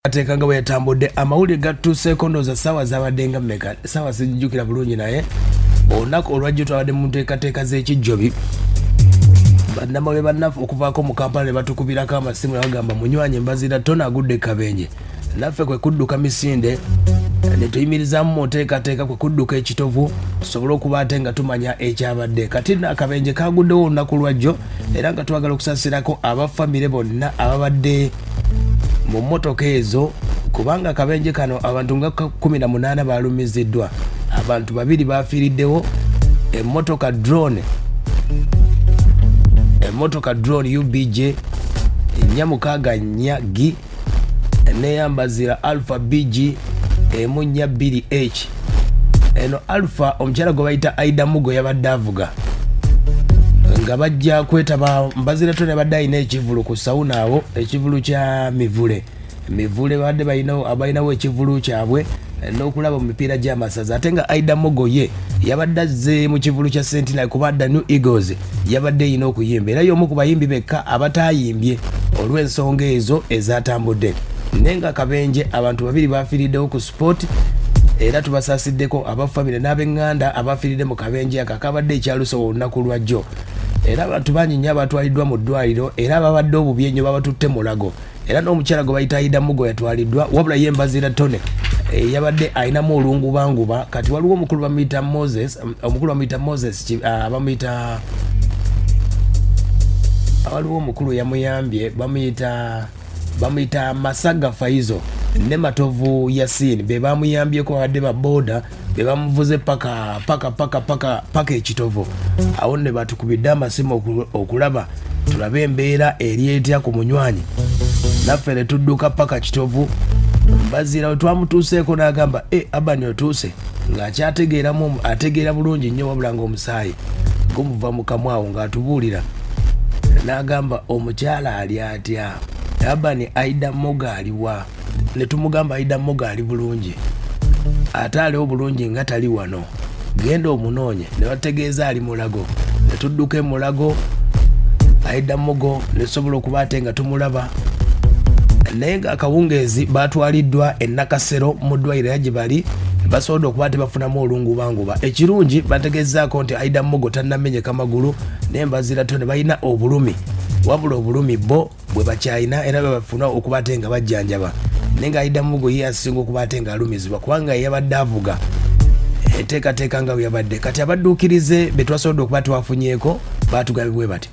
Atekanga we tambudde amawulire gattuseeko ndowooza ssaawa z'abaddenga mmeka ssaawa sijjukira bulungi naye olunaku olwajjo twabadde mu nteekateeka z'ekijjobi bannamawulire bannaffe okuvaako mu Kampala ne batukubirako amasimu ne bagamba munywanye Mbaziira Tonny agudde kabenje naffe kwe kudduka misinde ne tuyimirizaamu mu nteekateeka kwe kudduka ekitovu tusobole okuba ate nga tumanya ekyabadde kati akabenje kaguddewo olunaku lwajjo era nga twagala okusasirako abafamire bonna ababadde mu mmotoka ezo kubanga akabenje kano abantu nga 18 balumiziddwa abantu 2 bafiiriddewo emmotoka drone UBJ Nyamukaga Nyagi ne Mbaziira Alpha BG emunya 2H eno Alpha omukyala gwe bayita Aidah Mugo yabadde avuga nga bajja kwetaba Mbaziira Tonny abadde alina ekivulu ku sawuna awo ekivulu kya mivule badde balinawo ekivulu kyabwe n'okulaba mu mipiira gy'amasaza ate nga Aidah Mugo ye yabadde azze mu kivulu kya Sentinel kubadda New Eagles yabadde yina okuyimba era y'omu ku bayimbi bekka abatayimbye olw'ensonga ezo ezatambudde nenga akabenje abantu 2 bafiiriddewo ku sport era tubasasiddeko abafamile n'ab'eŋŋanda abafiiridde mu kabenje akakabadde ekyaluso olunaku lwajjo era abantu bangi nnyo abatwaliddwa mu ddwaliro era ababadde obubi ennyo babatutte mulago era n'omukyala gwe bayita Aidah Mugo yatwaliddwa wabula ye Mbaziira Tonny yabadde ayinamu olungubanguba kati waliwo omukulu bamuyita Moses waliwo omukulu yamuyambye bamuyita Masaga Faizo ne Matovu Yasin be bamuyambyeko wadde baboda be bamuvuze paka ekitovu awo ne batukubidde amasimu okulaba tulabe embeera eri etya ku munywanyi naffe ne tudduka paka kitovu Mbaziira we twamutuuseeko n'agamba abani otuuse ng'ategeera bulungi nnyo wabula ng'omusaayi gumuva mu kamwawo ng'atubuulira n'agamba omukyala ali atya abani Aidah Mugo aliwa ne tumugamba Aidah Mugo ali bulungi ate aliwo bulungi nga tali wano genda omunoonye ne bategeeza ali mulago ne tudduka emulago Aidah Mugo ne tusobola okuba ate nga tumulaba naye nga akawungeezi batwaliddwa e Nakasero mu ddwaliro gye bali basobodde okuba tebafunamu olungubanguba ekirungi bategezaako nti Aidah Mugo tannamenyeka magulu naye Mbaziira Tonny balina obulumi wabula obulumi bo bwe bakyayina era bafuna okuba ate nga bajjanjaba naye nga Aidah Mugo ye asinga okuba ate nga alumizibwa kubanga yabadde avuga enteekateeka nga bwe yabadde kati abadduukirize be twasobodde okuba tewafunyeeko baatugabibwe bati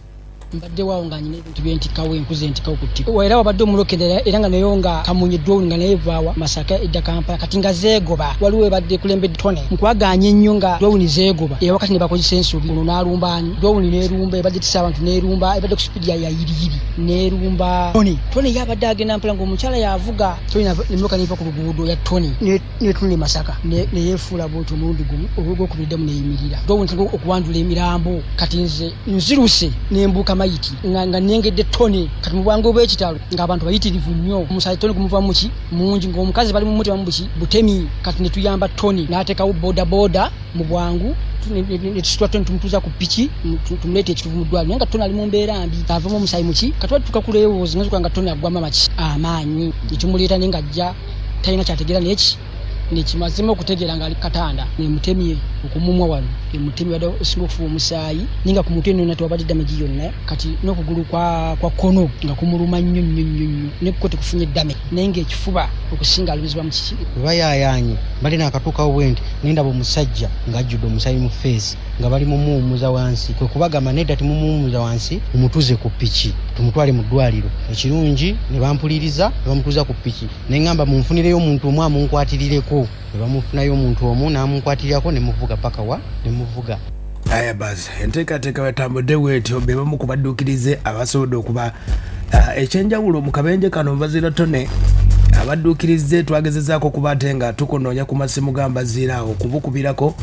mbadde waawo nga nyina ebintu byentikawo enkuzi entikawo ku ttipa era wabadde omulokerera era nga nayo nga kamunyiddwa nga naye vaawa Masaka edda Kampala kati nga zeegoba waliwo ebadde kulembedde Tonny nkwaganya ennyo nga Dwawuni zeegoba era wakati ne bakozesa ensobi ono n'alumbaani Dwawuni n'erumba ebadde tisa abantu n'erumba ebadde ku sipiidi ya yiriyiri n'erumba Tonny yabadde agenda mpala ng'omukyala yavuga Tonny nemmotoka neiva ku luguudo ya Tonny n'etunula Masaka neyeefuula bwoti omulundi gumu olw'ogwokubiddemu neeyimirira Dwawuni okuwandula emirambo kati nze nziruse n'embuuka mayiti nga nengedde Tonny kati mu bwangu obw'ekitalo ng'abantu bayitirivu nnyo omusaayi Tonny gumuva muki mungi ng'omukazi bali mu muti bamubuki butemi kati ne tuyamba Tonny n'ateekawo boda mu bwangu ne tusitula Tonny tumutuuza ku piki tumuleeta ekituvu mu ddwaliro naye nga Tonny ali mu mbeera mbi avamu omusaayi muki kati watutuuka ku leewoozi nazuka nga Tonny agwamu amaki amaanyi nekimuleta naye ng'ajja talina kyategeera neki nekimazima okutegeera ng'ali katanda nemutemye okumumwa wano emutemye wadde osinga okufuba omusaayi ninga ku mutwe nona tewabadde damagi yonna kati n'okugulu kwa kono nga kumuluma nnyo nekko tekufunye ddame naye ng'ekifuba okusinga alumizibwa mu kiki bayayanye bali nakatuukawo bwendi nindaba omusajja ng'ajjudde omusaayi mu feesi nga bali mumuwumuza wansi kwe kubagamba nedda timumuwumuza wansi mumutuze ku piki tumutwale mu ddwaliro ekirungi ne bampuliriza ne bamutuuza ku piki ne ngamba munfunireyo omuntu omu amunkwatireko ne bamufunayo omuntu omu n'amunkwatirako ne muvuga paka wa ne muvuga aya basi enteekateeka batambudde bwetyo be bamu ku badduukirize abasobodde okuba ekyenjawulo mu kabenje kano Mbaziira Tonny abadduukirize twagezezaako okuba ate nga tukunoonya ku masimu ga Mbaziira awo okubukubirako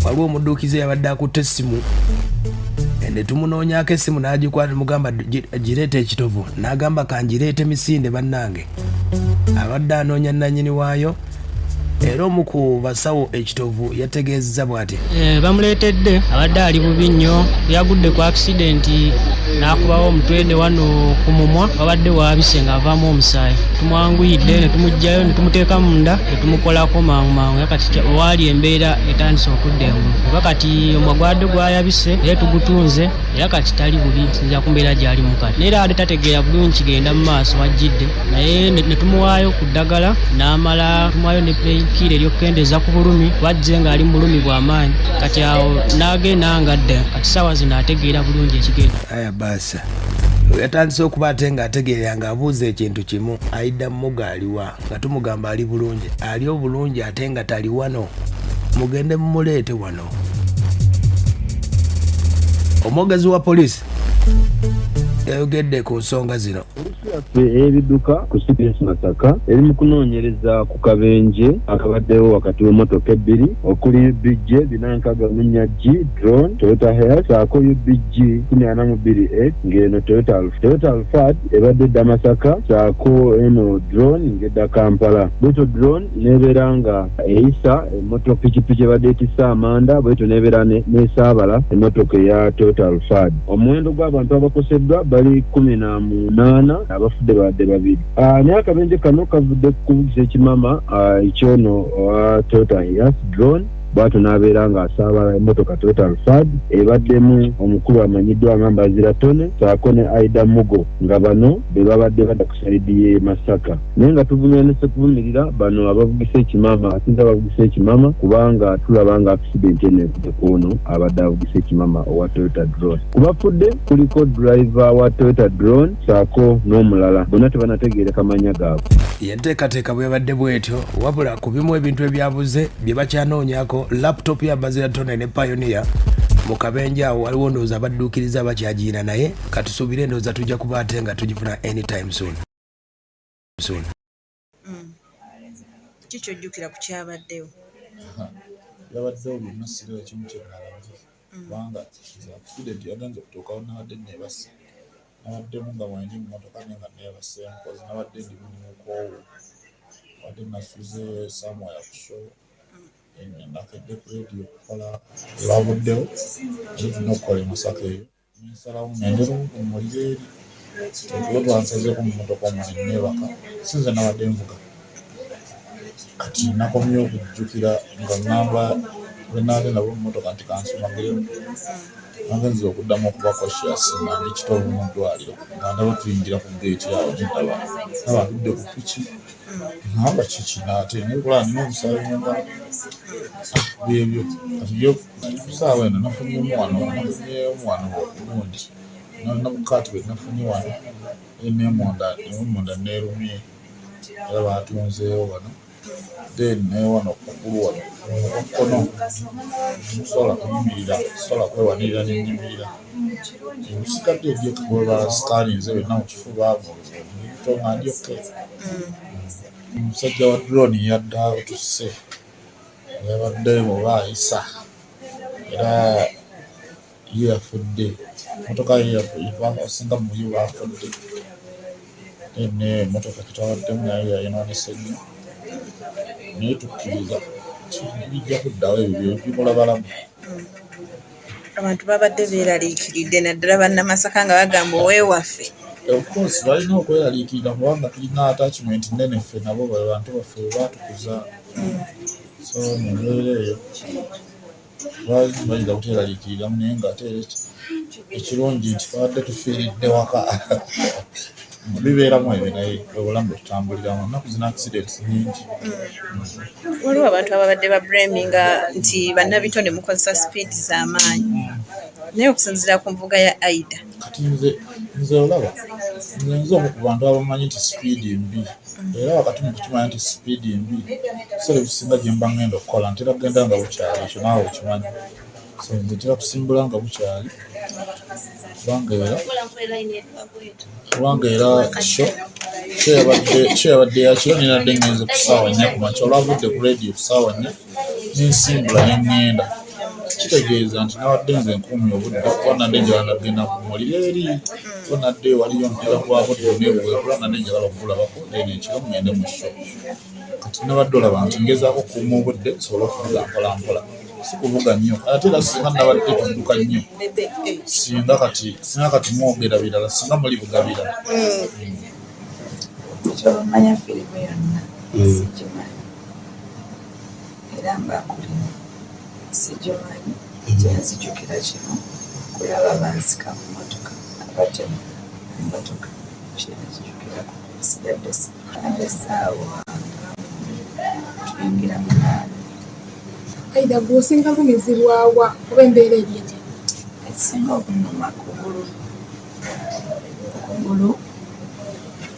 waliwo omudduukize yabadde akutte essimu ne tumunoonyaako essimu n'agikwata mugamba gireeta ekitovu n'agamba kangireete misinde bannange abadde anoonya nannyini waayo era omu ku basawo ekitovu yategeezezza bw'ati. Bamuleetedde abadde ali bubi nnyo, yagudde ku accident n'akubawo omutwe ne wano ku mumwa wabadde waabise ng'avaamu omusaayi. Tumwanguyidde ne tumugjayo ne tumuteeka munda ne tumukolako mangu yakati waali embeera etandise okudda engulu. Kuba kati omwa gwadde gwayabise era tugutunze era kati tali bubi sinja ku mbeera gy'ali mu kati. Naye ate tategeera bulungi kigenda mu maaso wajjidde naye ne tumuwaayo ku ddagala n'amala tumuwaayo ne painkiller ery'okukendeeza ku bulumi wajje ng'ali mu bulumi bw'amaanyi kati awo n'agenda ngadda kati ssaawa zino ategeera bulungi ekigenda. Aya baasa yatandise okuba ate ng'ategeera ng'abuuza ekintu kimu, Aidah Mugo aliwa nga tumugamba ali bulungi, ali obulungi ate nga tali wano, mugende mumuleete wano. Omwogezi wa poliisi yayogedde ku nsonga zino. Ebidduka ku Sipesi Masaka eri mu kunoonyereza ku kabenje akabaddewo wakati w'emmotoka ebbiri okuli UBG 494G drone Toyota Hiace saako UBG 442A ng'eno Toyota Alphard ebadde edda Masaka saako eno drone ng'edda Kampala. Bwetyo drone n'ebeera nga eyisa emmotoka pikipiki ebadde etissa amanda, bwetyo n'ebeera n'esaabala emmotoka eya Toyota Alphard. Omuwendo gw'abantu abakoseddwa bali 18, abafudde badde babiri. Naye akabenje kano kavudde kuvugisa ekimama ekyono owa Toyota Hiace drone bw'atyo n'abeera ng'asaabala emmotoka Toyota Alphard ebaddemu omukulu amanyiddwa nga Mbaziira Tonny saako ne Aidah Mugo nga bano be babadde badda ku sayidi y'e Masaka. Naye nga tuvunanyise kuvumirira bano abavugisa ekimama asinza abavugisa ekimama kubanga tulaba nga accident eno evudde ku ono abadde avugisa ekimama owa Toyota drone. Ku bafudde kuliko driver wa Toyota drone saako n'omulala, bonna tebanategeereka mannya gaabwe. Yenteekateeka bwe yabadde bw'etyo wabula ku bimu ebintu ebyabuze bye bakyanoonyako laptop ya Mbaziira Tonny ne Pioneer mu kabenje awo waliwo ndowooza badduukiriza bakyagiina naye katusuubire ndowooza tujja kuba ate nga tugifuna anytime soon. Kikyojjukira ku kyabaddewo? Yabaddewo byonna siraba kimu kye nalabye kubanga accident yagenze okutuukawo nabadde neebase nabaddemu nga mwendi mu mmotoka naye nga neebase nkozi nabadde ndi munyumukoowo wadde nasuze somewhere ku show nakedde ku radio okukola ebabuddewo tulina okukola e Masaka eyo nensalawo ngende lumulira eri tukuba twansazeeko mu mmotoka omuli neebaka sinze nabadde nvuga kati nakomye okujjukira nga ngamba bwe naagenda mu mmotoka nti kansumagiremu nagenza okuddamu okuba cautious nga ndi kitovu mu ddwaliro nga ndaba tuyingira ku gate yawo gyendaba nabatudde ku piki ngamba kiki naate nayekola nina omusaayi mungalo byebyo kati byo kusaawa eno nafunyeemu wano ogundi nabukati bwe nafunye wano nemunda neerumye era batunzeewo wano then naye wano kukulu wano mukono musobola kuyimirira sobola kwewanirira nenyimirira ebusigadde ebyekugoba sikalinze wenna mu kifuba tonga ndyoke omusajja wa drone yadda tusse yabadde oba ayisa era ye yafudde motoka asinga muyo bafudde ene motoka kitawaddemu naye yayononese nnyo naye tukkiriza bijja kuddawo ebyo bikola balamu. Abantu babadde beeraliikiridde naddala bannamasaka nga bagamba oweewaffe. Of course balina okweraliikirira kubanga tulina attachment nnene ffe nabo bantu baffe baatukuza so mu mbeera eyo bayinza kuteeraliikiriramu naye ng'ate ekirungi nti twabadde tufiiridde waka bibeeramu ebyo naye obulamu bwe tutambuliramu nnaku zina accidents nyingi. Waliwo abantu ababadde bablaminga nti bannabitone mukozesa speed z'amaanyi naye okusinziira ku nvuga ya Aidah kati nze olaba nze omu ku bantu abamanyi nti speed mbi era wakati mu kukimanya nti speed mbi bisere bisinga gye mba ngenda okukola ntera kugenda nga bukyali ekyo naawe okimanyi so nze ntera kusimbula nga bukyali kubanga era kyeyabadde yakiro ninadde ngenze ku ssaawa 4 ku makya olwavudde ku radio ku ssaawa 4 nensimbula nengenda kitegeeza nti nawadde nze nkuumye obudde kuba nadde njagala nagenda kumulira eri kuba nadde waliyo ntera kwako teneebwekula nadde njagala okulabako eno ekiro ŋŋende mu sho kati nabadde olaba nti ngezaako okuuma obudde nsobola okuvuga mpolampola si kuvuga nnyo ate era singa nabadde tudduka nnyo singa kati mwogera birala singa muli vuga birala kyomanya firimu yonna sigimanyi era mbakulina sigimanyi kyenzijukira kino kulaba bansika mu motoka abatemu emotoka kyenzijukira sijadde sikande saawa tuyingira munaana. Aidah, bw'osinga lumizibwawa oba embeera eri etya? Esinga okunuma kugulu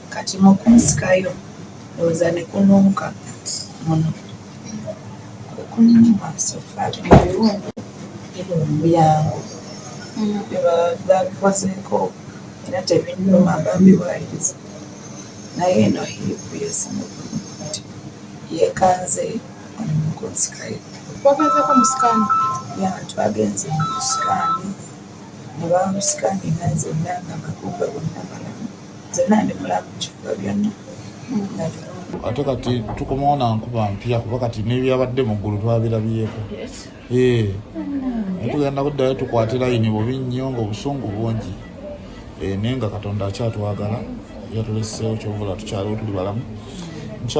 kati mukunsikayo ndowooza ne kunuuka muno kunuma sofaati mu biwundu byangu babikozeeko era tebinnuma babiwaayiriza naye eno hiipu yesinga okunuma nti yeekanze mukunsikayo. Twagenzeeko mu sikaani? Twagenze mu sikaani ne bamusikaani nanze nanga amagumba gonna malamu zonna ndi mulamu kifuba byonna ate kati tukomawo nankuba mpya kuba kati n'ebyabadde mu ggulu twabirabyeko naye tugenda kuddayo tukwate layini bubi nnyo ng'obusungu bungi naye nga Katonda akyatwagala yatuleseewo kyovula tukyaliwo tuli balamu